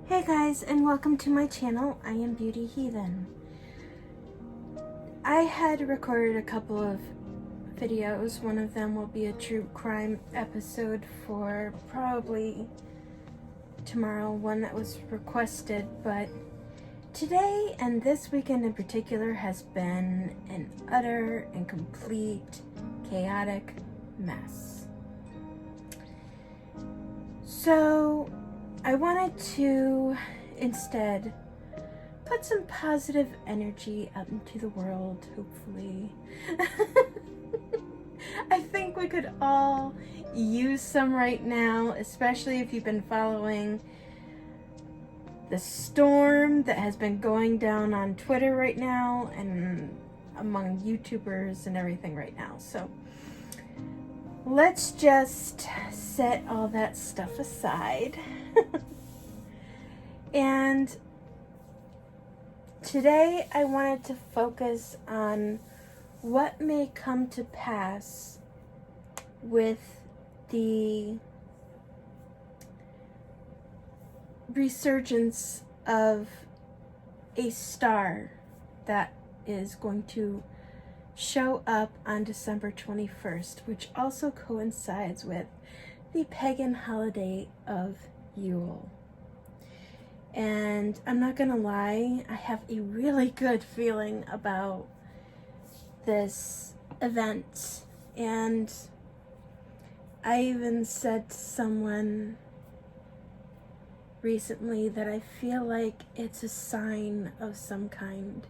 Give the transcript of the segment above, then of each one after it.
Hey guys, and welcome to my channel. I am Beauty Heathen. I had recorded a couple of videos. One of them will be a true crime episode for probably tomorrow, one that was requested, but today and this weekend in particular has been an utter and complete chaotic mess. So I wanted to instead put some positive energy out into the world, hopefully. I think we could all use some right now, especially if you've been following the storm that has been going down on Twitter right now and among YouTubers and everything right now. So let's just set all that stuff aside. And today I wanted to focus on what may come to pass with the resurgence of a star that is going to show up on December 21st, which also coincides with the pagan holiday of Yule. And I'm not gonna lie, I have a really good feeling about this event. And I even said to someone recently that I feel like it's a sign of some kind.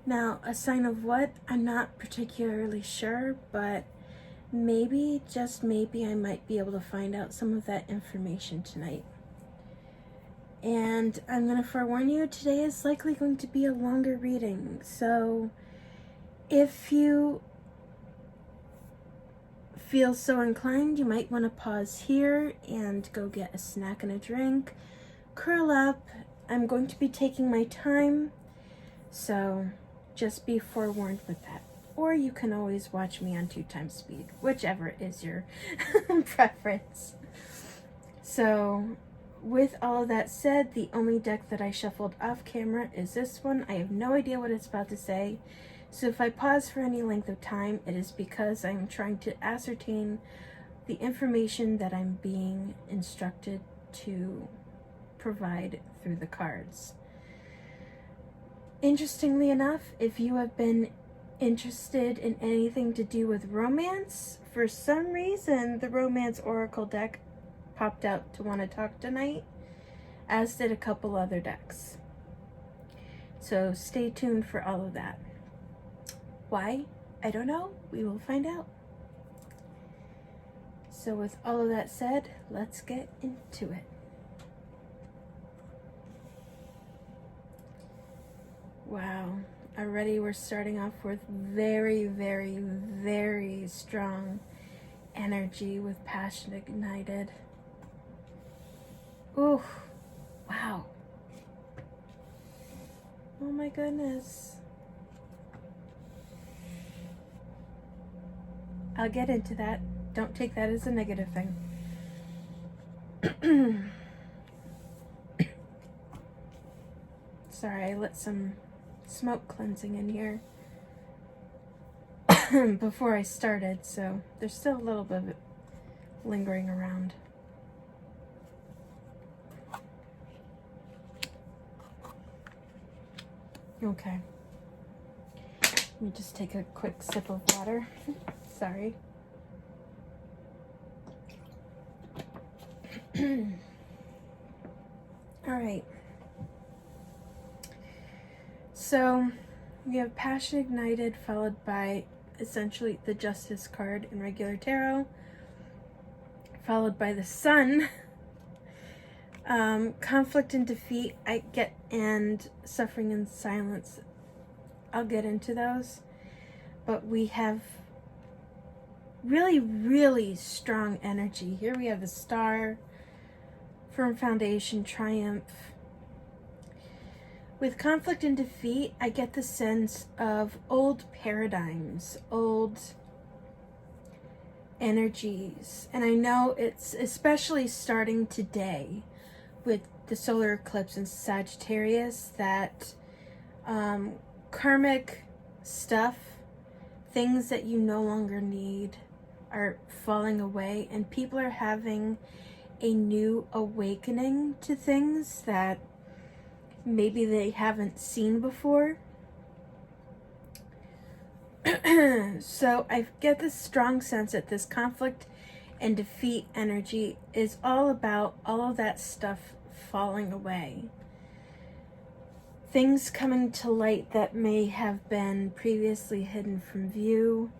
Now, a sign of what? I'm not particularly sure, but maybe, just maybe, I might be able to find out some of that information tonight. And I'm going to forewarn you, today is likely going to be a longer reading. So if you feel so inclined, you might want to pause here and go get a snack and a drink. Curl up. I'm going to be taking my time, so just be forewarned with that. Or you can always watch me on 2x speed, whichever is your preference. So with all of that said, the only deck that I shuffled off camera is this one. I have no idea what it's about to say, so if I pause for any length of time, it is because I'm trying to ascertain the information that I'm being instructed to provide through the cards. Interestingly enough, if you have been interested in anything to do with romance, for some reason the Romance Oracle deck popped out to want to talk tonight, as did a couple other decks. So stay tuned for all of that. Why? I don't know. We will find out. So with all of that said, let's get into it. Wow. Already we're starting off with very, very, very strong energy with passion ignited. Ooh, wow. Oh my goodness. I'll get into that. Don't take that as a negative thing. Sorry, I lit some smoke cleansing in here before I started, so there's still a little bit of it lingering around. Okay. Let me just take a quick sip of water. Sorry. All right. So we have Passion Ignited, followed by essentially the Justice card in regular tarot, followed by the Sun. Conflict and Defeat, and Suffering and Silence. I'll get into those. But we have really, really strong energy. Here we have the Star, Firm Foundation, Triumph. With Conflict and Defeat, I get the sense of old paradigms, old energies. And I know it's especially starting today with the solar eclipse in Sagittarius that karmic stuff, things that you no longer need, are falling away, and people are having a new awakening to things that maybe they haven't seen before. So I get this strong sense that this conflict and defeat energy is all about all of that stuff falling away. Things coming to light that may have been previously hidden from view,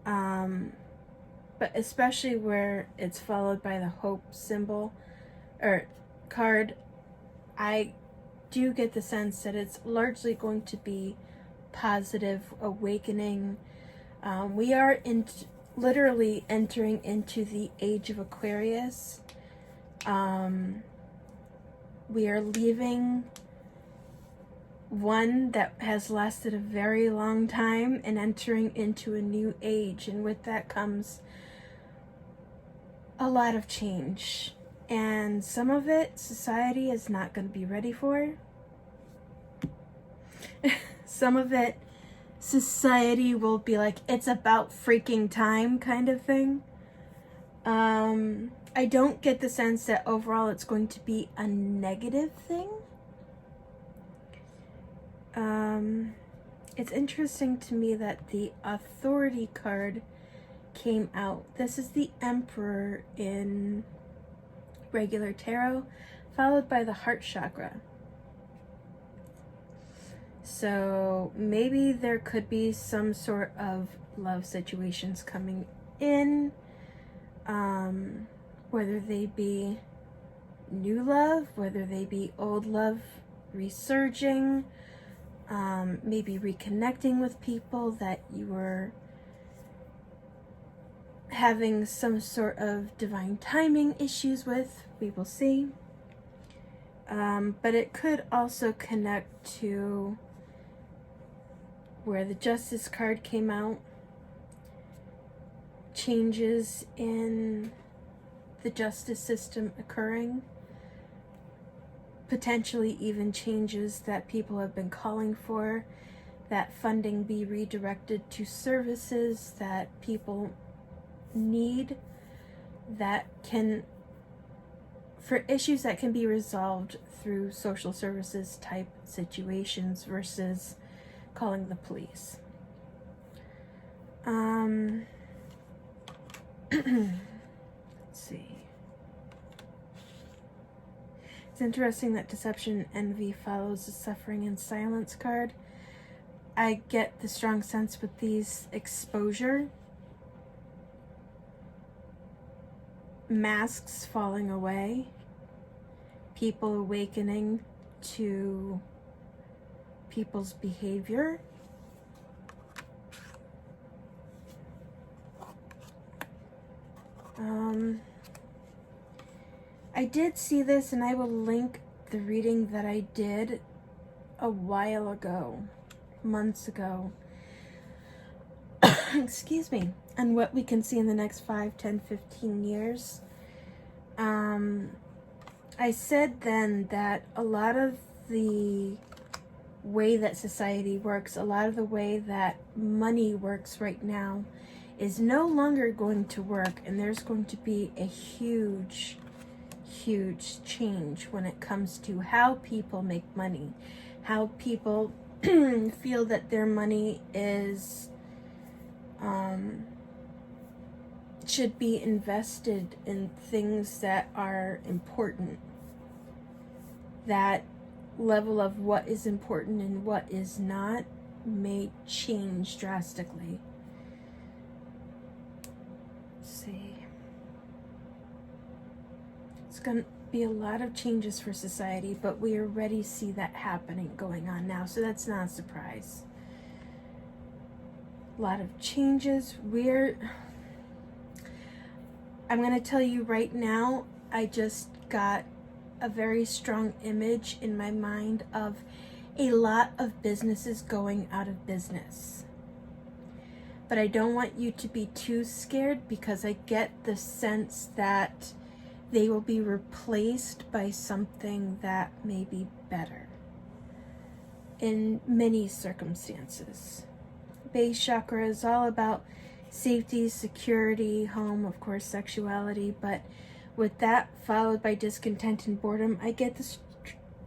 but especially where it's followed by the hope symbol or card, I do get the sense that it's largely going to be positive awakening. We are literally entering into the age of Aquarius. We are leaving one that has lasted a very long time and entering into a new age, and with that comes a lot of change, and some of it society is not going to be ready for. Some of it society will be like, it's about freaking time kind of thing. I don't get the sense that overall it's going to be a negative thing. It's interesting to me that the authority card came out. This is the Emperor in regular tarot, followed by the heart chakra. So maybe there could be some sort of love situations coming in, whether they be new love, whether they be old love resurging, maybe reconnecting with people that you were having some sort of divine timing issues with. We will see. But it could also connect to where the Justice card came out. Changes in the justice system occurring. Potentially even changes that people have been calling for. That funding be redirected to services that people need, that can, for issues that can be resolved through social services type situations versus calling the police. Let's see. It's interesting that deception and envy follows the suffering and silence card. I get the strong sense with these exposure, masks falling away, people awakening to people's behavior. I did see this, and I will link the reading that I did a while ago, months ago, excuse me, and what we can see in the next 5, 10, 15 years. I said then that a lot of the way that society works, a lot of the way that money works right now is no longer going to work, and there's going to be a huge change when it comes to how people make money, how people feel that their money is should be invested in things that are important. That level of what is important and what is not may change drastically. Let's see. It's going to be a lot of changes for society, but we already see that happening going on now, so that's not a surprise. A lot of changes. I'm going to tell you right now, I just got a very strong image in my mind of a lot of businesses going out of business. But I don't want you to be too scared, because I get the sense that they will be replaced by something that may be better in many circumstances. Base chakra is all about safety, security, home, of course, sexuality, but with that followed by discontent and boredom, I get this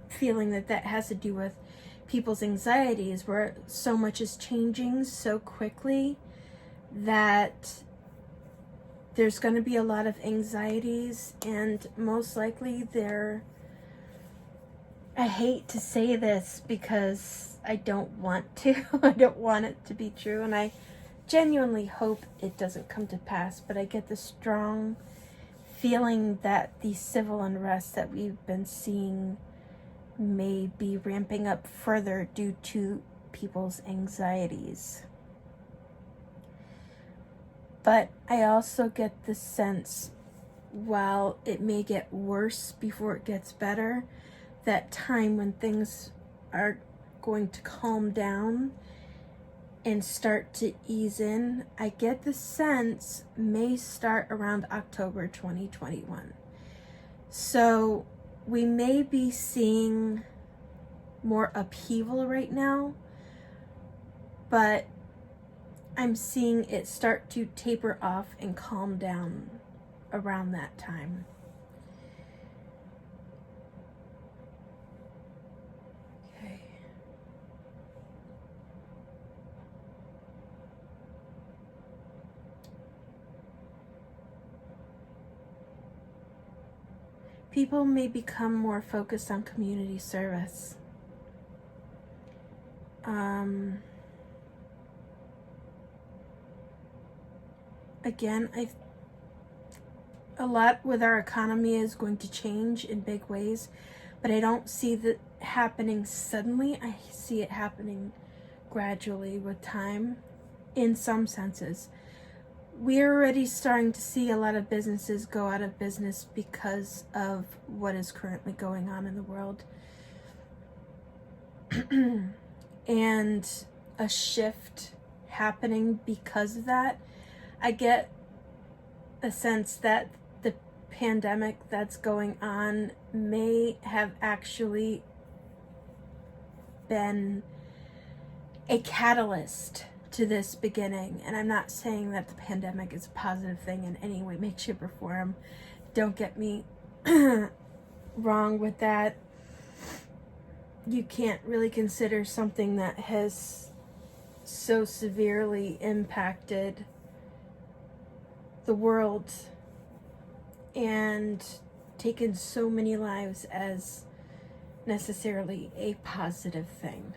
feeling that that has to do with people's anxieties, where so much is changing so quickly that there's going to be a lot of anxieties, and most likely I hate to say this because I don't want to, I don't want it to be true, and I genuinely hope it doesn't come to pass, but I get the strong feeling that the civil unrest that we've been seeing may be ramping up further due to people's anxieties. But I also get the sense, while it may get worse before it gets better, that time when things are going to calm down and start to ease in, I get the sense may start around October 2021. So we may be seeing more upheaval right now, but I'm seeing it start to taper off and calm down around that time. Okay. People may become more focused on community service. Again, a lot with our economy is going to change in big ways, but I don't see that happening suddenly. I see it happening gradually with time, in some senses. We're already starting to see a lot of businesses go out of business because of what is currently going on in the world. And a shift happening because of that. I get a sense that the pandemic that's going on may have actually been a catalyst to this beginning. And I'm not saying that the pandemic is a positive thing in any way, shape, or form. Don't get me wrong with that. You can't really consider something that has so severely impacted the world and taken so many lives as necessarily a positive thing.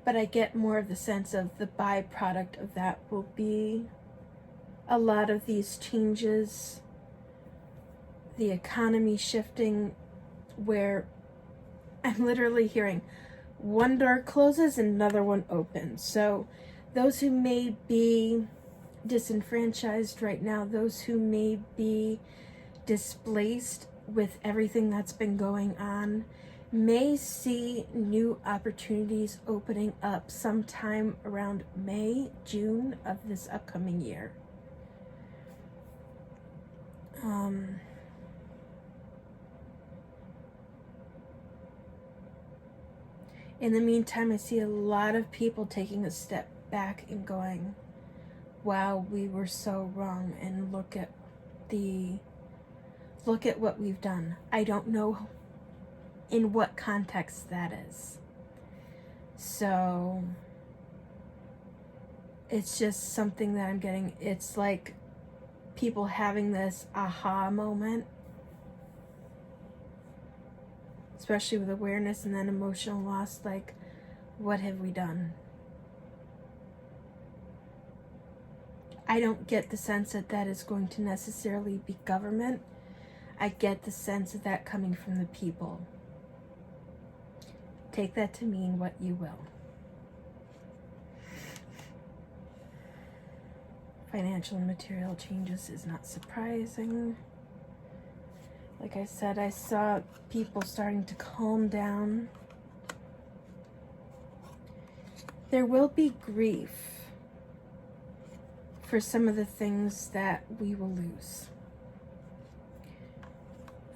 But I get more of the sense of the byproduct of that will be a lot of these changes, the economy shifting, where I'm literally hearing one door closes and another one opens. So those who may be disenfranchised right now, those who may be displaced with everything that's been going on, may see new opportunities opening up sometime around May, June of this upcoming year. In the meantime, I see a lot of people taking a step back and going, wow, we were so wrong, and look at what we've done. I don't know in what context that is. So it's just something that I'm getting. It's like people having this aha moment, especially with awareness and then emotional loss, like, what have we done? I don't get the sense that that is going to necessarily be government. I get the sense of that coming from the people. Take that to mean what you will. Financial and material changes is not surprising. Like I said, I saw people starting to calm down. There will be grief for some of the things that we will lose.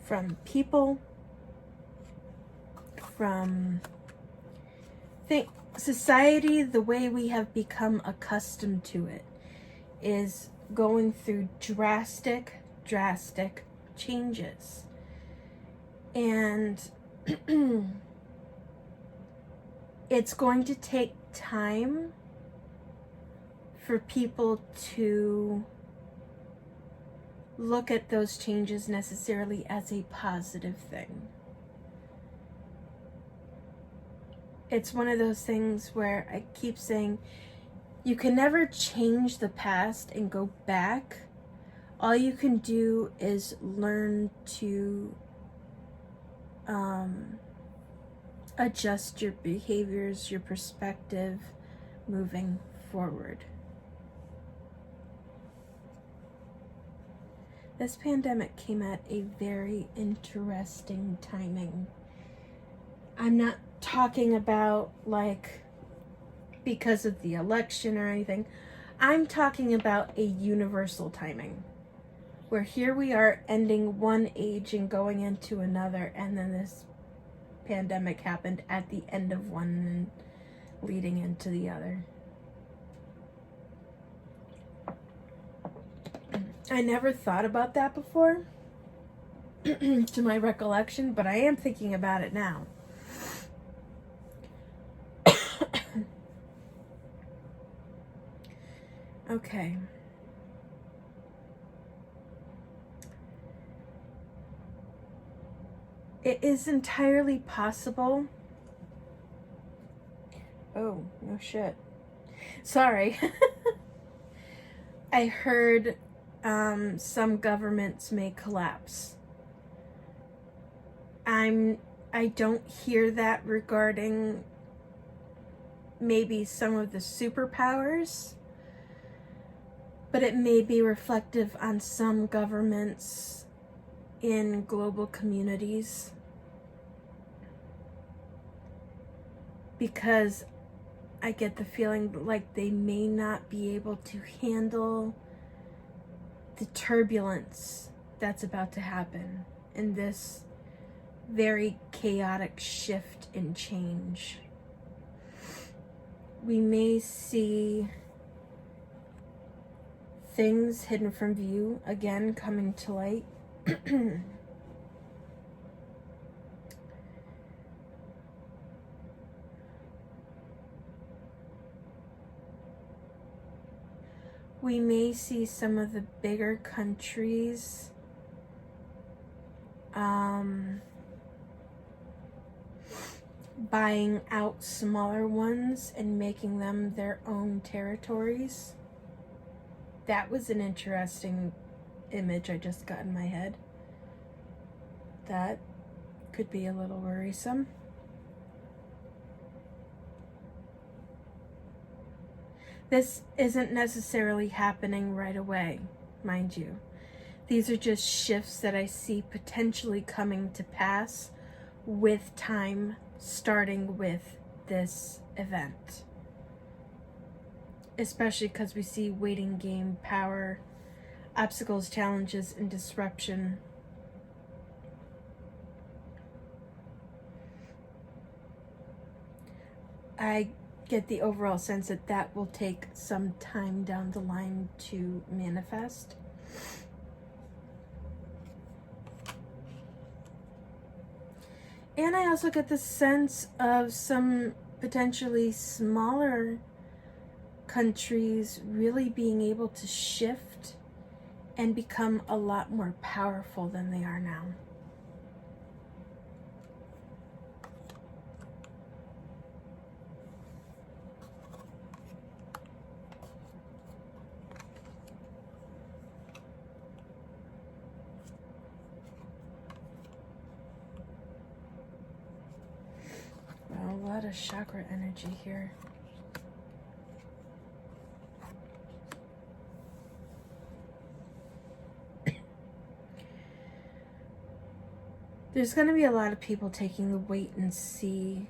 From people, from society, the way we have become accustomed to it is going through drastic changes. And it's going to take time for people to look at those changes necessarily as a positive thing. It's one of those things where I keep saying you can never change the past and go back. All you can do is learn to adjust your behaviors, your perspective moving forward. This pandemic came at a very interesting timing. I'm not talking about like because of the election or anything. I'm talking about a universal timing, where here we are ending one age and going into another, and then this pandemic happened at the end of one and leading into the other. I never thought about that before, to my recollection, but I am thinking about it now. Okay. It is entirely possible. Oh, no shit. Sorry. I heard some governments may collapse. I don't hear that regarding maybe some of the superpowers, but it may be reflective on some governments in global communities, because I get the feeling like they may not be able to handle the turbulence that's about to happen in this very chaotic shift and change. We may see things hidden from view again coming to light. We may see some of the bigger countries buying out smaller ones and making them their own territories. That was an interesting image I just got in my head. That could be a little worrisome. This isn't necessarily happening right away, mind you. These are just shifts that I see potentially coming to pass with time, starting with this event. Especially because we see waiting game power, obstacles, challenges, and disruption. I get the overall sense that that will take some time down the line to manifest. And I also get the sense of some potentially smaller countries really being able to shift and become a lot more powerful than they are now. Well, a lot of chakra energy here. There's going to be a lot of people taking the wait and see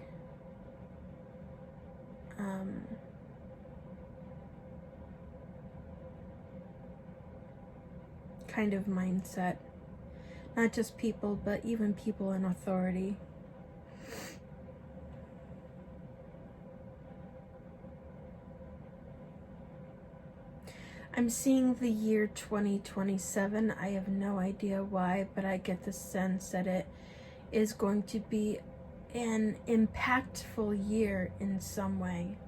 kind of mindset. Not just people, but even people in authority. I'm seeing the year 2027. I have no idea why, but I get the sense that it is going to be an impactful year in some way.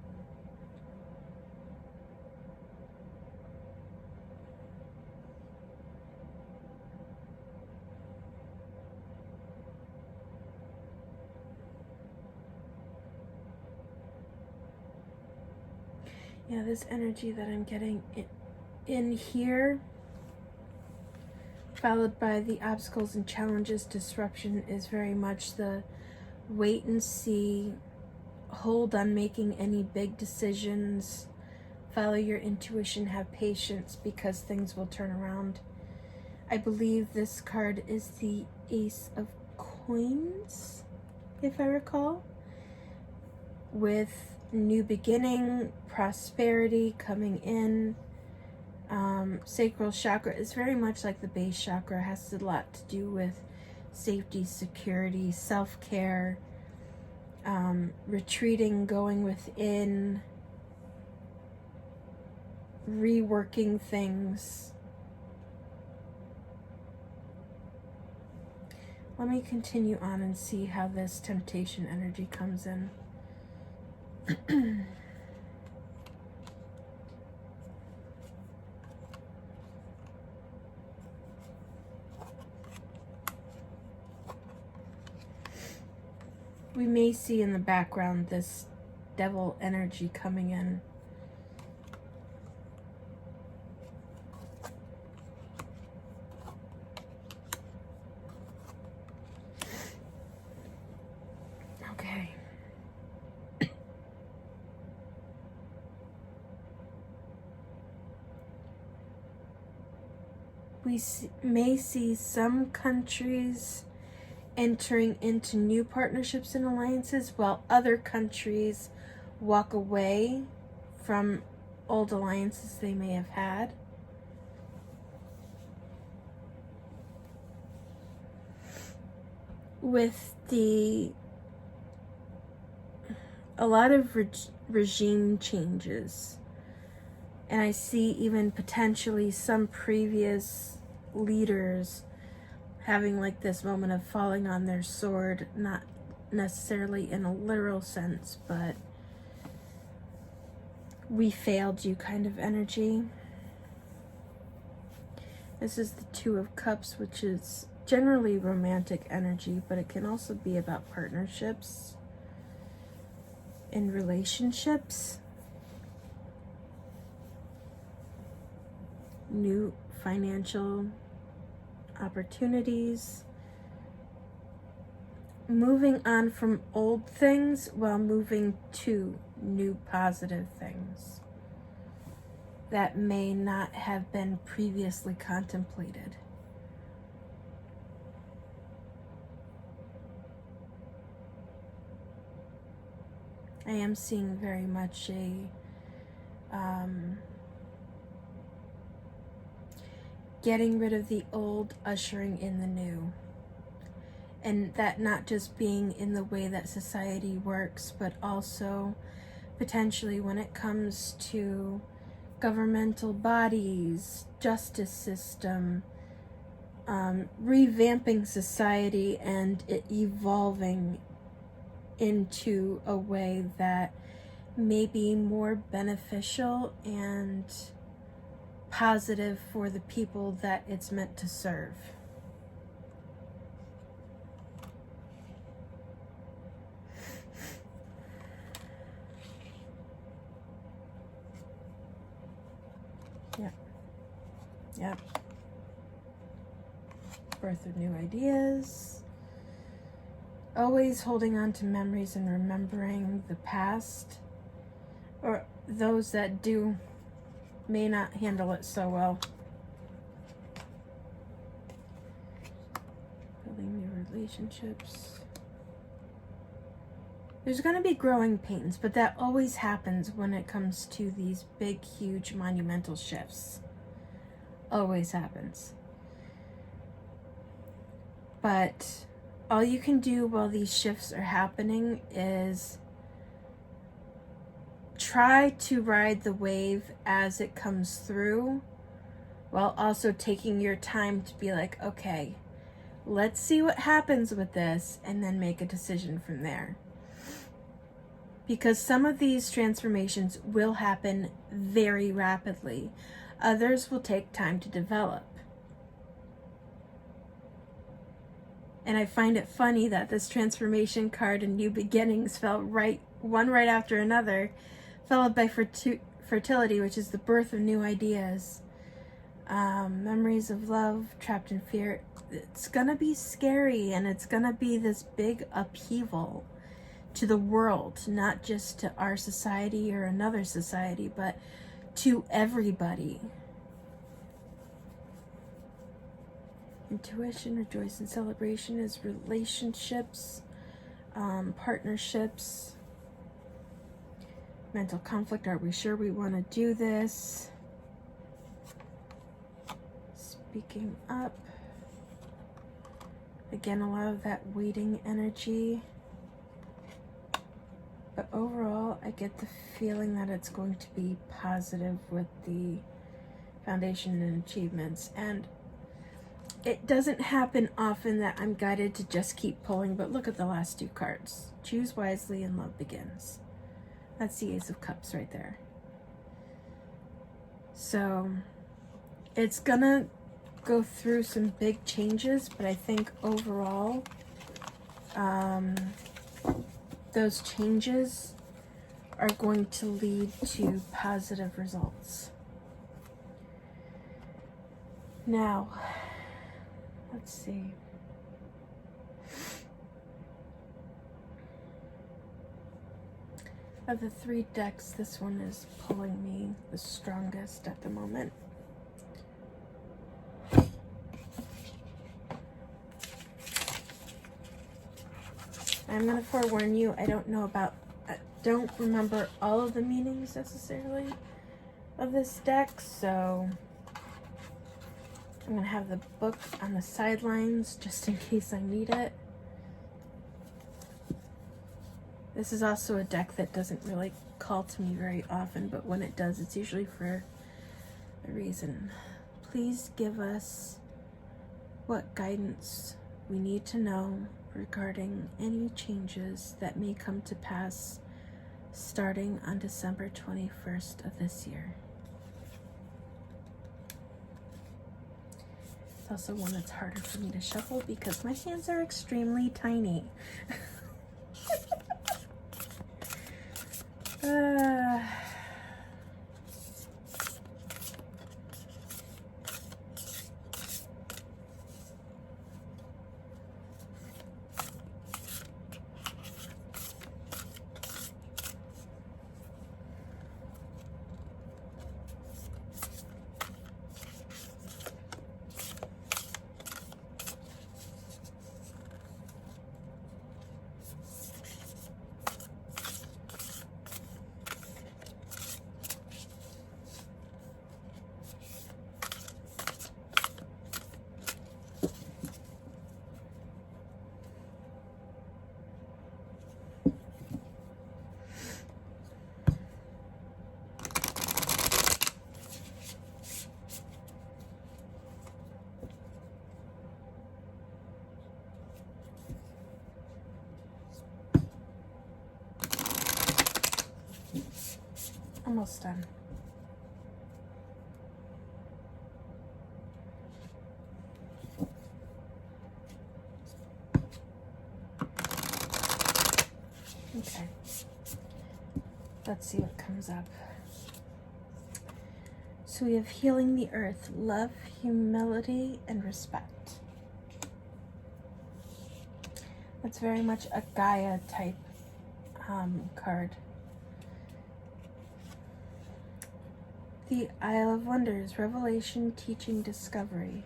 Yeah, this energy that I'm getting in here, followed by the obstacles and challenges, disruption, is very much the wait and see, hold on making any big decisions, follow your intuition, have patience, because things will turn around. I believe this card is the Ace of Coins, if I recall, with new beginning, prosperity coming in. Sacral chakra is very much like the base chakra. It has a lot to do with safety, security, self-care, retreating, going within, reworking things. Let me continue on and see how this temptation energy comes in. We may see in the background this devil energy coming in. Okay. We may see some countries entering into new partnerships and alliances, while other countries walk away from old alliances they may have had. With a lot of regime changes, and I see even potentially some previous leaders having like this moment of falling on their sword, not necessarily in a literal sense, but we failed you kind of energy. This is the Two of Cups, which is generally romantic energy, but it can also be about partnerships and relationships, new financial opportunities, moving on from old things while moving to new positive things that may not have been previously contemplated. I am seeing very much a getting rid of the old, ushering in the new. And that not just being in the way that society works, but also potentially when it comes to governmental bodies, justice system, revamping society and it evolving into a way that may be more beneficial and positive for the people that it's meant to serve. Yep. Birth of new ideas. Always holding on to memories and remembering the past, or those that do may not handle it so well. Building new relationships. There's going to be growing pains, but that always happens when it comes to these big, huge, monumental shifts. Always happens. But all you can do while these shifts are happening is try to ride the wave as it comes through, while also taking your time to be like, okay, let's see what happens with this, and then make a decision from there. Because some of these transformations will happen very rapidly. Others will take time to develop. And I find it funny that this transformation card and new beginnings fell one right after another, followed by fertility, which is the birth of new ideas. Memories of love, trapped in fear. It's gonna be scary, and it's gonna be this big upheaval to the world, not just to our society or another society, but to everybody. Intuition, rejoice, and celebration is relationships, partnerships, mental conflict. Are we sure we want to do this? Speaking up. Again, a lot of that waiting energy. But overall, I get the feeling that it's going to be positive with the foundation and achievements. And it doesn't happen often that I'm guided to just keep pulling, but look at the last two cards. Choose wisely and love begins. That's the Ace of Cups right there. So it's gonna go through some big changes, but I think overall, those changes are going to lead to positive results. Now, let's see. Of the three decks, this one is pulling me the strongest at the moment. I'm going to forewarn you, I don't remember all of the meanings necessarily of this deck, so I'm going to have the book on the sidelines just in case I need it. This is also a deck that doesn't really call to me very often, but when it does, it's usually for a reason. Please give us what guidance we need to know regarding any changes that may come to pass starting on December 21st of this year. It's also one that's harder for me to shuffle because my hands are extremely tiny. Almost done. Okay. Let's see what comes up. So we have healing the earth, love, humility, and respect. That's very much a Gaia type card. The Isle of Wonders, revelation, teaching, discovery.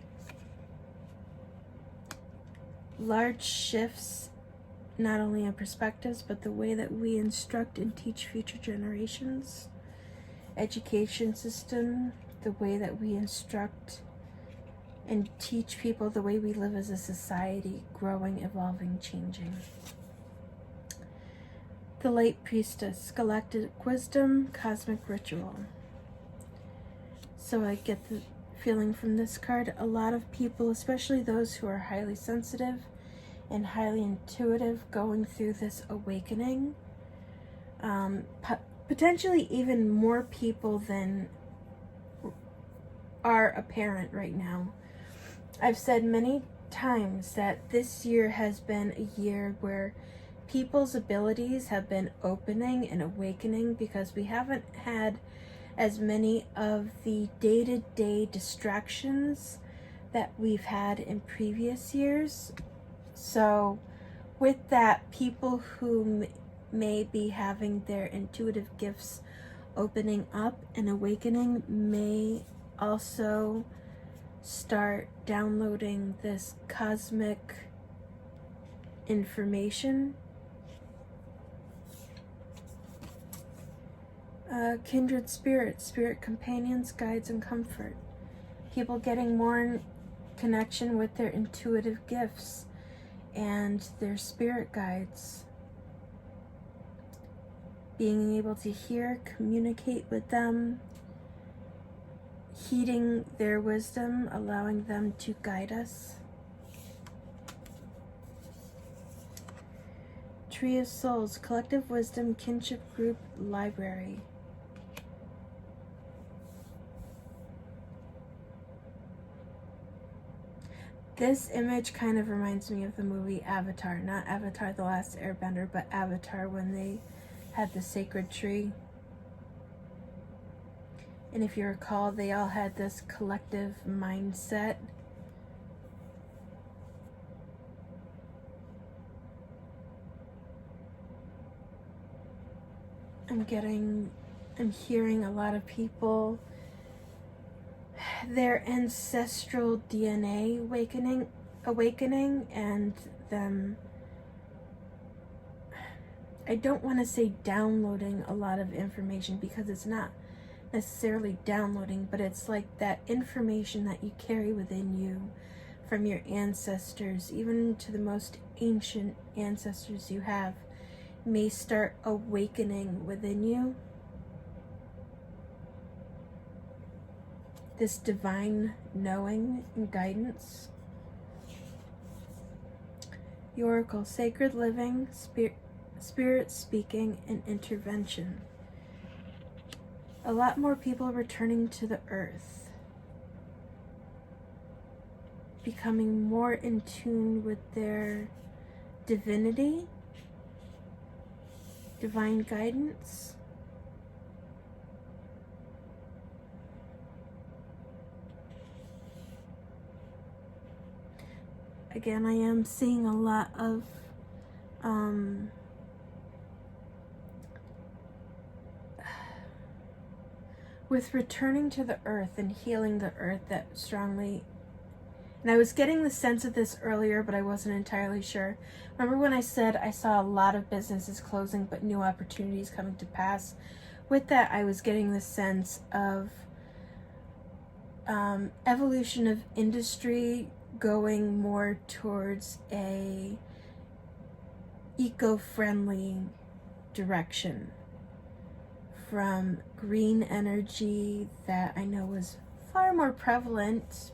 Large shifts, not only in perspectives, but the way that we instruct and teach future generations. Education system, the way that we instruct and teach people the way we live as a society, growing, evolving, changing. The Late Priestess, galactic wisdom, cosmic ritual. So I get the feeling from this card, a lot of people, especially those who are highly sensitive and highly intuitive, going through this awakening. Potentially even more people than are apparent right now. I've said many times that this year has been a year where people's abilities have been opening and awakening, because we haven't had as many of the day-to-day distractions that we've had in previous years. So with that, people who may be having their intuitive gifts opening up and awakening may also start downloading this cosmic information. Kindred spirits, spirit companions, guides, and comfort. People getting more in connection with their intuitive gifts and their spirit guides. Being able to hear, communicate with them, heeding their wisdom, allowing them to guide us. Tree of Souls, collective wisdom, kinship group, library. This image kind of reminds me of the movie Avatar. Not Avatar The Last Airbender, but Avatar, when they had the sacred tree. And if you recall, they all had this collective mindset. I'm hearing a lot of people, their ancestral DNA awakening, and them, I don't want to say downloading a lot of information, because it's not necessarily downloading, but it's like that information that you carry within you from your ancestors, even to the most ancient ancestors you have, may start awakening within you. This divine knowing and guidance. The Oracle, sacred living, spirit speaking, and intervention. A lot more people returning to the earth, becoming more in tune with their divinity, divine guidance. Again, I am seeing a lot of with returning to the earth and healing the earth, that strongly, and I was getting the sense of this earlier, but I wasn't entirely sure. Remember when I said I saw a lot of businesses closing but new opportunities coming to pass? With that, I was getting the sense of evolution of industry going more towards a eco-friendly direction, from green energy that I know was far more prevalent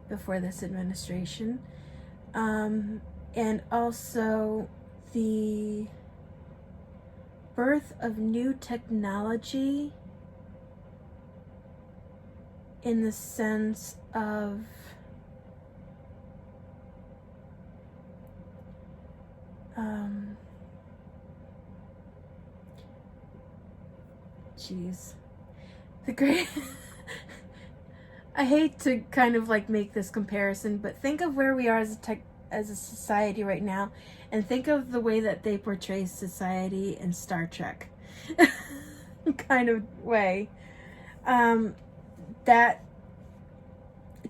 before this administration, and also the birth of new technology in the sense of the great I hate to kind of like make this comparison, but think of where we are as a society right now, and think of the way that they portray society in Star Trek kind of way. That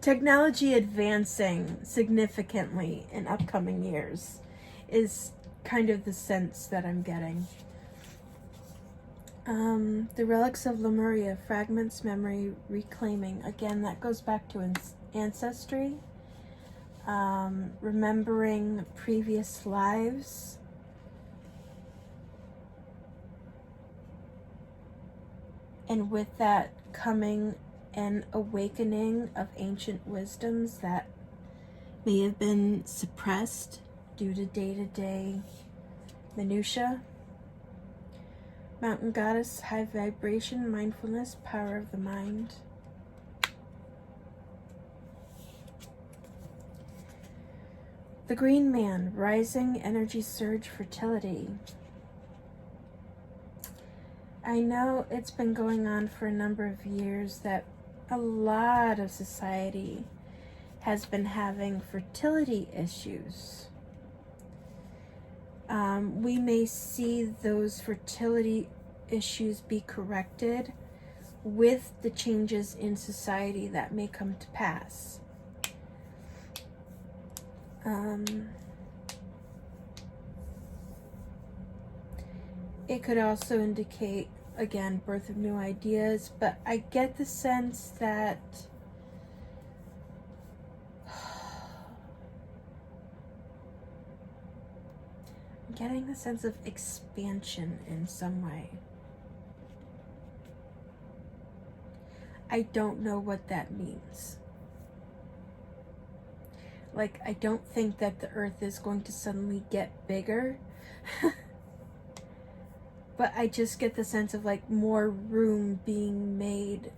technology advancing significantly in upcoming years is kind of the sense that I'm getting. The relics of Lemuria, fragments, memory, reclaiming. Again, that goes back to ancestry, remembering previous lives. And with that coming an awakening of ancient wisdoms that may have been suppressed due to day-to-day minutia. Mountain goddess, high vibration, mindfulness, power of the mind. The green man, rising energy surge, fertility. I know it's been going on for a number of years that a lot of society has been having fertility issues. We may see those fertility issues be corrected with the changes in society that may come to pass. It could also indicate, again, birth of new ideas, but I get the sense that I'm getting the sense of expansion in some way. I don't know what that means. Like, I don't think that the earth is going to suddenly get bigger. But I just get the sense of like more room being made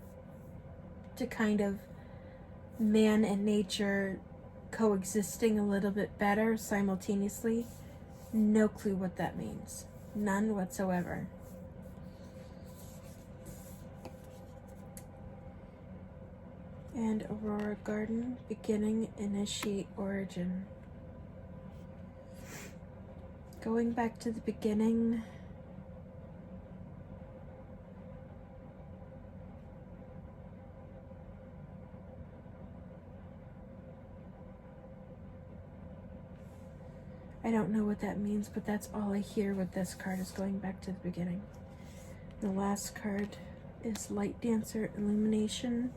to kind of man and nature coexisting a little bit better simultaneously. No clue what that means. None whatsoever. And Aurora Garden, beginning, initiate, origin. Going back to the beginning. I don't know what that means, but that's all I hear with this card is going back to the beginning. The last card is Light Dancer, Illumination,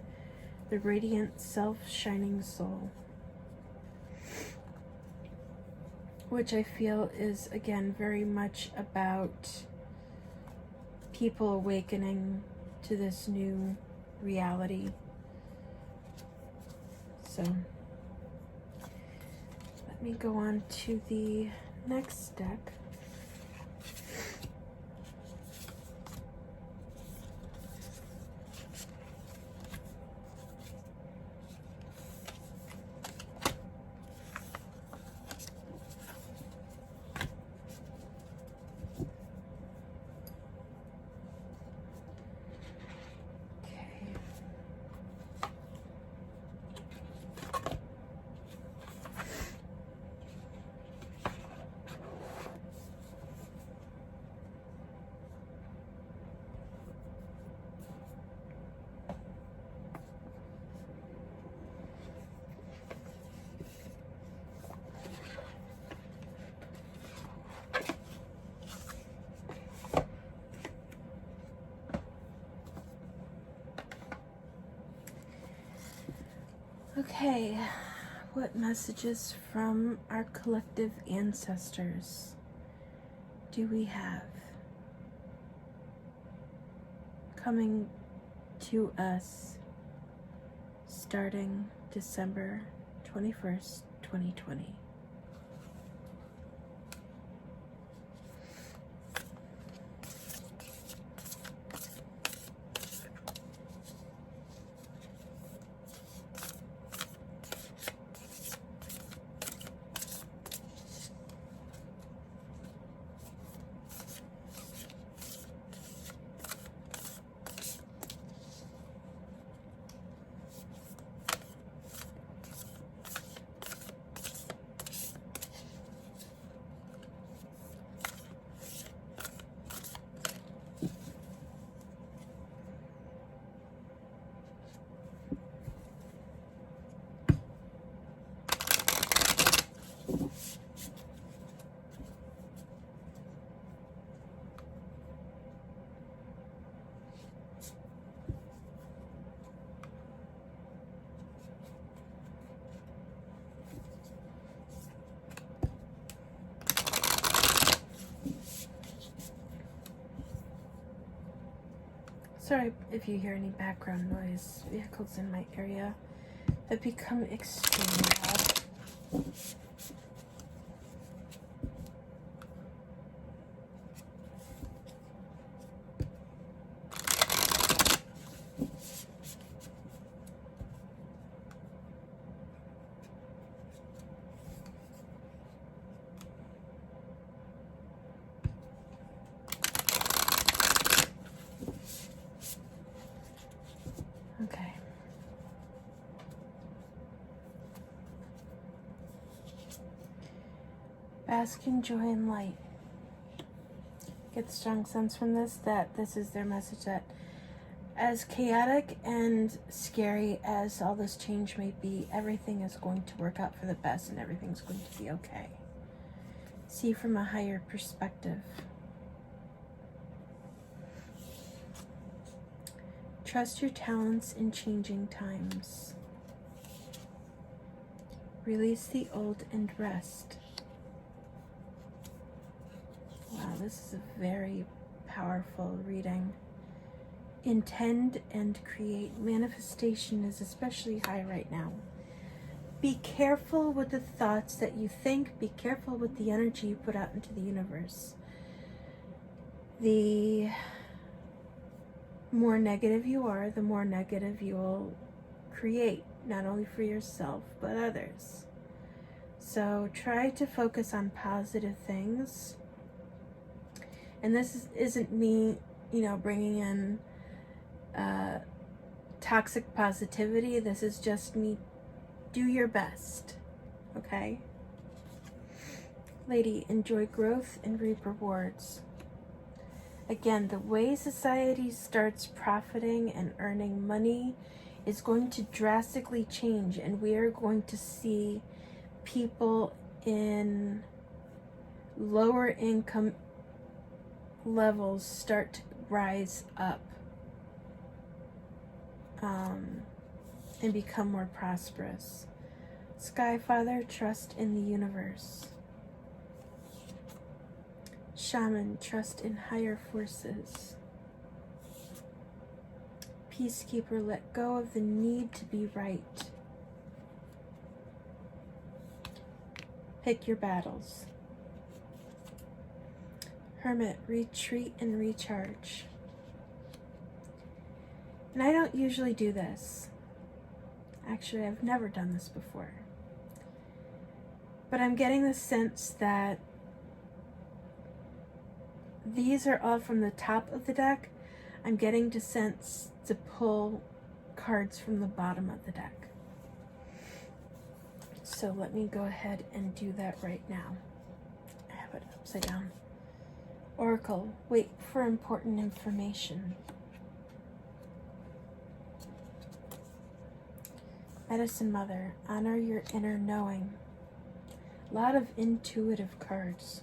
the Radiant Self, Shining Soul. Which I feel is, again, very much about people awakening to this new reality. So let me go on to the next deck. Okay, what messages from our collective ancestors do we have coming to us starting December 21st, 2020? Sorry if you hear any background noise. Vehicles in my area have become extremely loud. Okay. Bask in joy and light. Get the strong sense from this that this is their message, that as chaotic and scary as all this change may be, everything is going to work out for the best and everything's going to be okay. See from a higher perspective. Trust your talents in changing times. Release the old and rest. Wow, this is a very powerful reading. Intend and create. Manifestation is especially high right now. Be careful with the thoughts that you think. Be careful with the energy you put out into the universe. The more negative you are, the more negative you'll create, not only for yourself, but others. So try to focus on positive things. And this isn't me, bringing in toxic positivity. This is just me. Do your best, okay? Lady, enjoy growth and reap rewards. Again, the way society starts profiting and earning money is going to drastically change, and we are going to see people in lower income levels start to rise up and become more prosperous. Sky Father, trust in the universe. Shaman, trust in higher forces. Peacekeeper, let go of the need to be right. Pick your battles. Hermit, retreat and recharge. And I don't usually do this. Actually, I've never done this before. But I'm getting the sense that these are all from the top of the deck. I'm getting the sense to pull cards from the bottom of the deck. So let me go ahead and do that right now. I have it upside down. Oracle, wait for important information. Medicine Mother, honor your inner knowing. A lot of intuitive cards.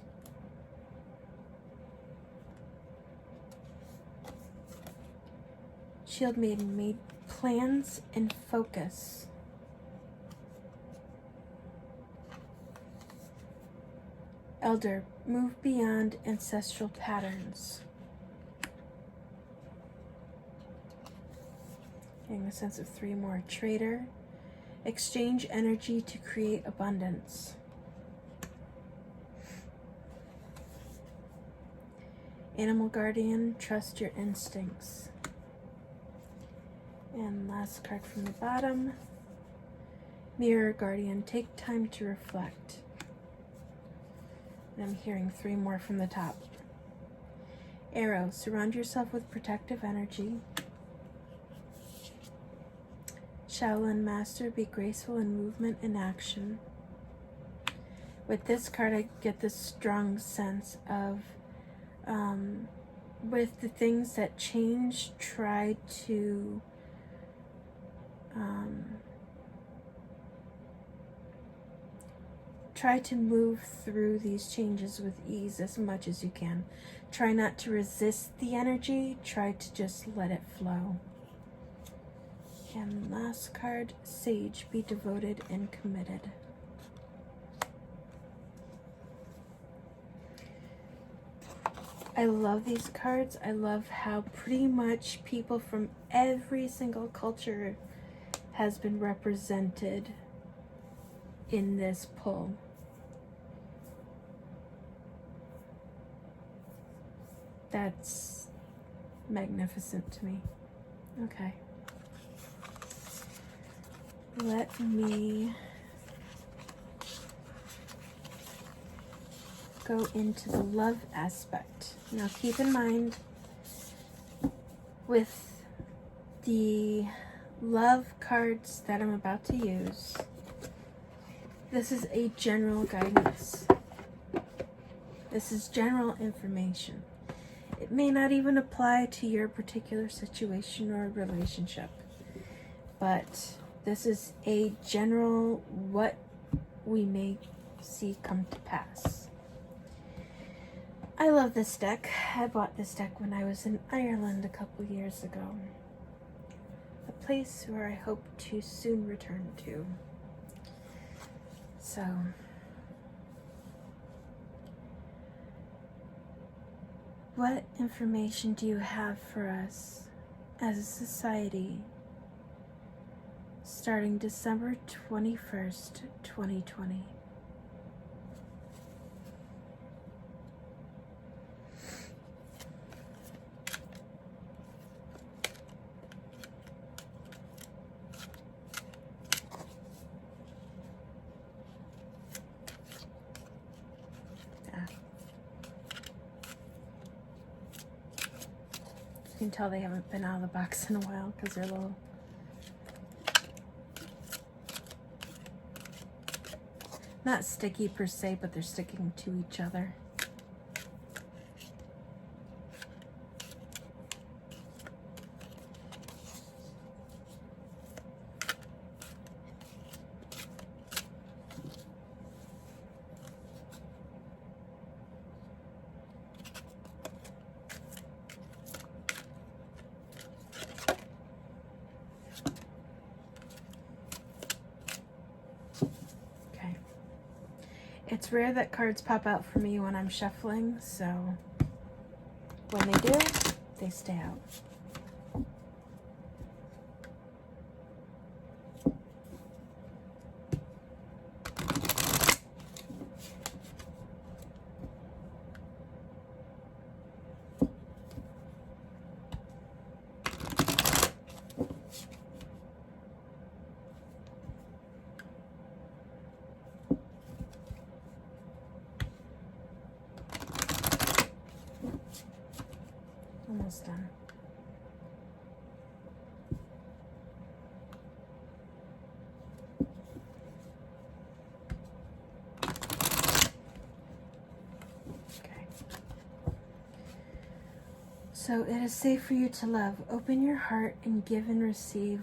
Shield Maiden, made plans and focus. Elder, move beyond ancestral patterns. Getting the sense of 3 more. Trader, exchange energy to create abundance. Animal Guardian, trust your instincts. And last card from the bottom. Mirror Guardian, take time to reflect. And I'm hearing 3 more from the top. Arrow, surround yourself with protective energy. Shaolin Master, be graceful in movement and action. With this card, I get this strong sense of, with the things that change, try to move through these changes with ease as much as you can. Try not to resist the energy. Try to just let it flow. And last card, Sage, be devoted and committed. I love these cards. I love how pretty much people from every single culture has been represented in this pull. That's magnificent to me. Okay. Let me go into the love aspect. Now keep in mind, with the love cards that I'm about to use, this is a general guidance. This is general information. It may not even apply to your particular situation or relationship, but this is a general what we may see come to pass. I love this deck. I bought this deck when I was in Ireland a couple years ago. A place where I hope to soon return to. So, what information do you have for us as a society starting December 21st, 2020? You can tell they haven't been out of the box in a while because they're little. Not sticky per se, but they're sticking to each other. It's rare that cards pop out for me when I'm shuffling, so when they do, they stay out. Almost done. Okay. So it is safe for you to love. Open your heart and give and receive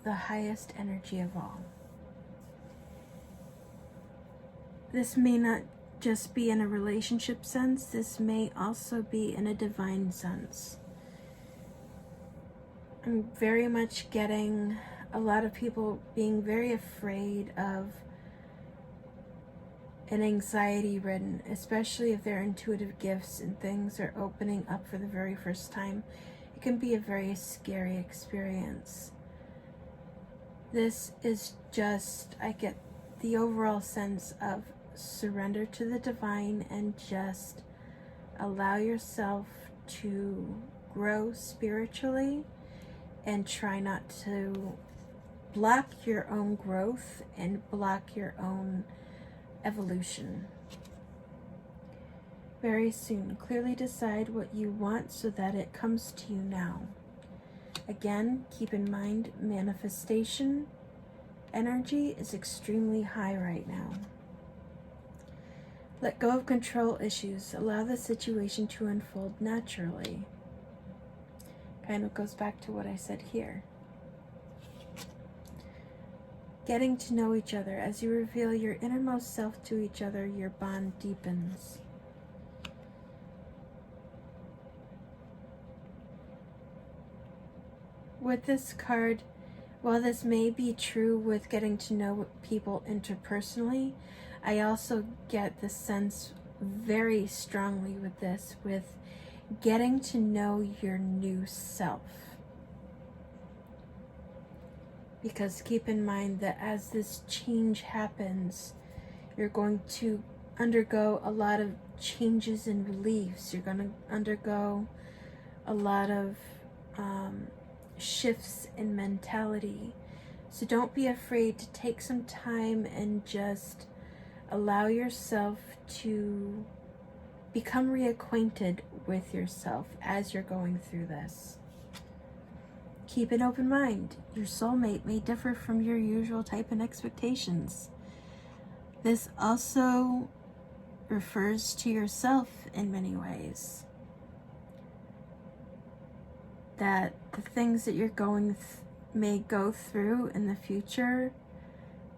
the highest energy of all. This may not just be in a relationship sense, this may also be in a divine sense. I'm very much getting a lot of people being very afraid of and anxiety ridden, especially if their intuitive gifts and things are opening up for the very first time. It can be a very scary experience. This is just, I get the overall sense of surrender to the divine and just allow yourself to grow spiritually and try not to block your own growth and block your own evolution. Very soon, clearly decide what you want so that it comes to you now. Again, keep in mind, manifestation energy is extremely high right now. Let go of control issues. Allow the situation to unfold naturally. Kind of goes back to what I said here. Getting to know each other. As you reveal your innermost self to each other, your bond deepens. With this card, while this may be true with getting to know people interpersonally, I also get the sense very strongly with this, with getting to know your new self. Because keep in mind that as this change happens, you're going to undergo a lot of changes in beliefs. You're going to undergo a lot of shifts in mentality. So don't be afraid to take some time and just allow yourself to become reacquainted with yourself as you're going through this. Keep an open mind. Your soulmate may differ from your usual type and expectations. This also refers to yourself in many ways. That the things that you're may go through in the future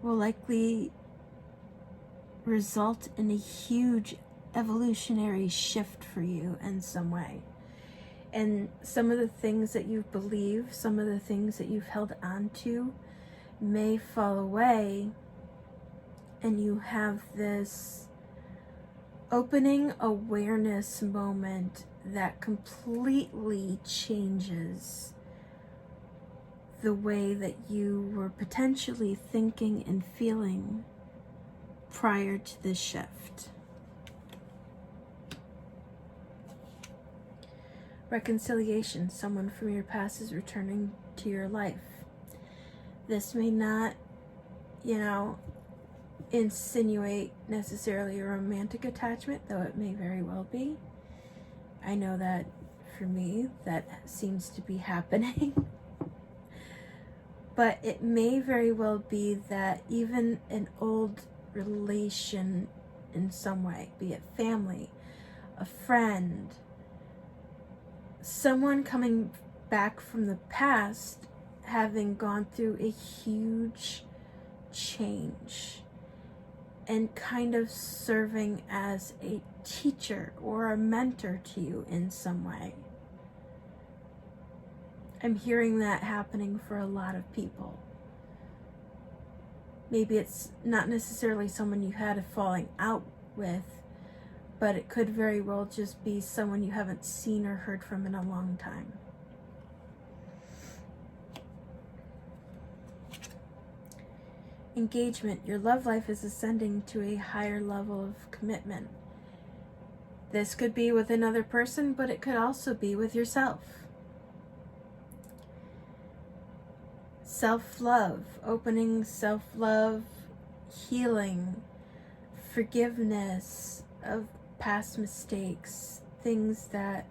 will likely result in a huge evolutionary shift for you in some way. And some of the things that you believe, some of the things that you've held on to may fall away, and you have this opening awareness moment that completely changes the way that you were potentially thinking and feeling prior to this shift. Reconciliation. Someone from your past is returning to your life. This may not, insinuate necessarily a romantic attachment, though it may very well be. I know that for me, that seems to be happening. But it may very well be that even an old relation in some way, be it family, a friend, someone coming back from the past, having gone through a huge change and kind of serving as a teacher or a mentor to you in some way. I'm hearing that happening for a lot of people. Maybe it's not necessarily someone you had a falling out with, but it could very well just be someone you haven't seen or heard from in a long time. Engagement. Your love life is ascending to a higher level of commitment. This could be with another person, but it could also be with yourself. Self-love, opening self-love, healing, forgiveness of past mistakes, things that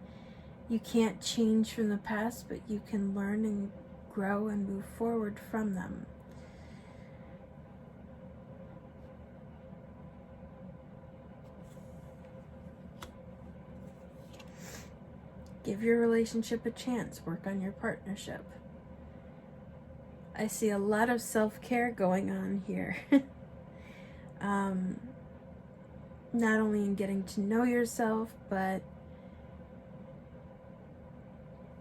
you can't change from the past, but you can learn and grow and move forward from them. Give your relationship a chance. Work on your partnership. I see a lot of self-care going on here. Not only in getting to know yourself, but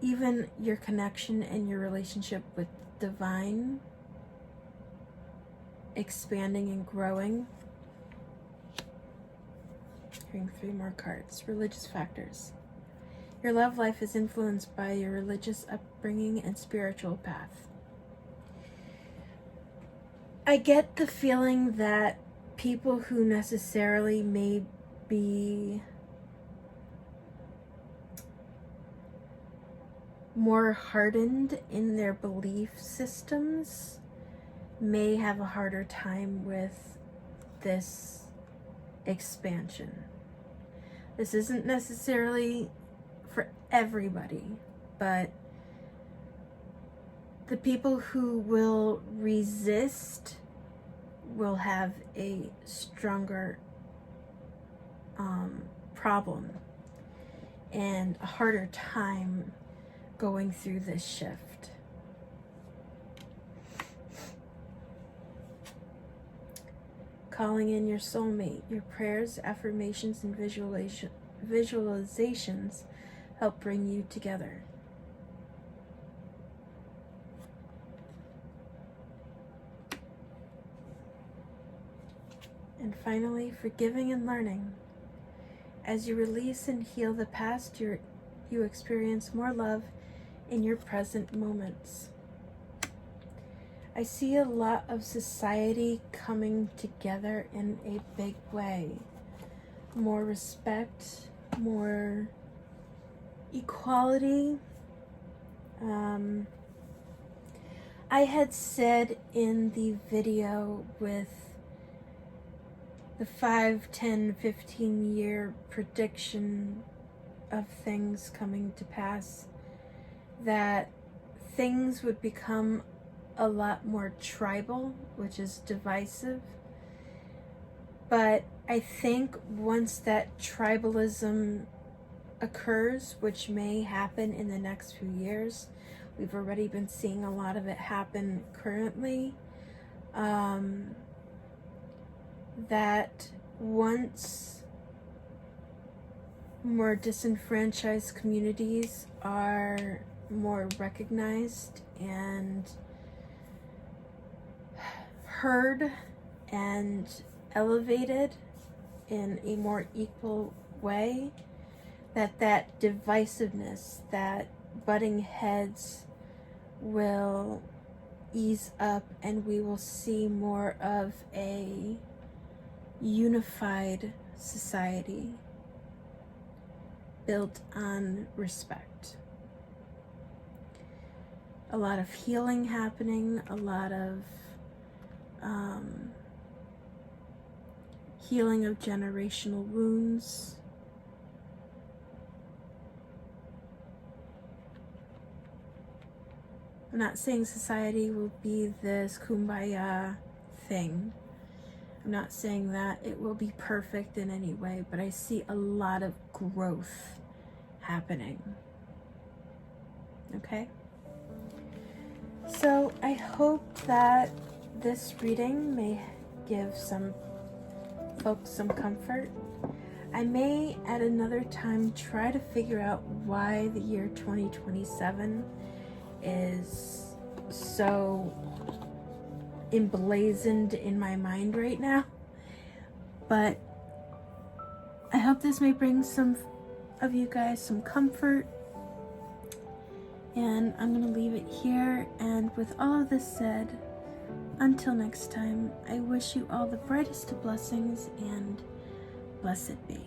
even your connection and your relationship with divine, expanding and growing. Hearing 3 more cards. Religious factors. Your love life is influenced by your religious upbringing and spiritual path. I get the feeling that people who necessarily may be more hardened in their belief systems may have a harder time with this expansion. This isn't necessarily for everybody, but the people who will resist will have a stronger problem and a harder time going through this shift. Calling in your soulmate. Your prayers, affirmations, and visualizations help bring you together. And finally, forgiving and learning. As you release and heal the past, you experience more love in your present moments. I see a lot of society coming together in a big way. More respect, more equality. I had said in the video with the 5, 10, 15 year prediction of things coming to pass that things would become a lot more tribal, which is divisive. But I think once that tribalism occurs, which may happen in the next few years, we've already been seeing a lot of it happen currently, that once more disenfranchised communities are more recognized and heard and elevated in a more equal way, that divisiveness, that butting heads will ease up and we will see more of a unified society built on respect. A lot of healing happening, a lot of healing of generational wounds. I'm not saying society will be this kumbaya thing. I'm not saying that it will be perfect in any way, but I see a lot of growth happening. Okay? So I hope that this reading may give some folks some comfort. I may at another time try to figure out why the year 2027 is so emblazoned in my mind right now, but I hope this may bring some of you guys some comfort, and I'm gonna leave it here. And with all of this said, until next time, I wish you all the brightest of blessings, and blessed be.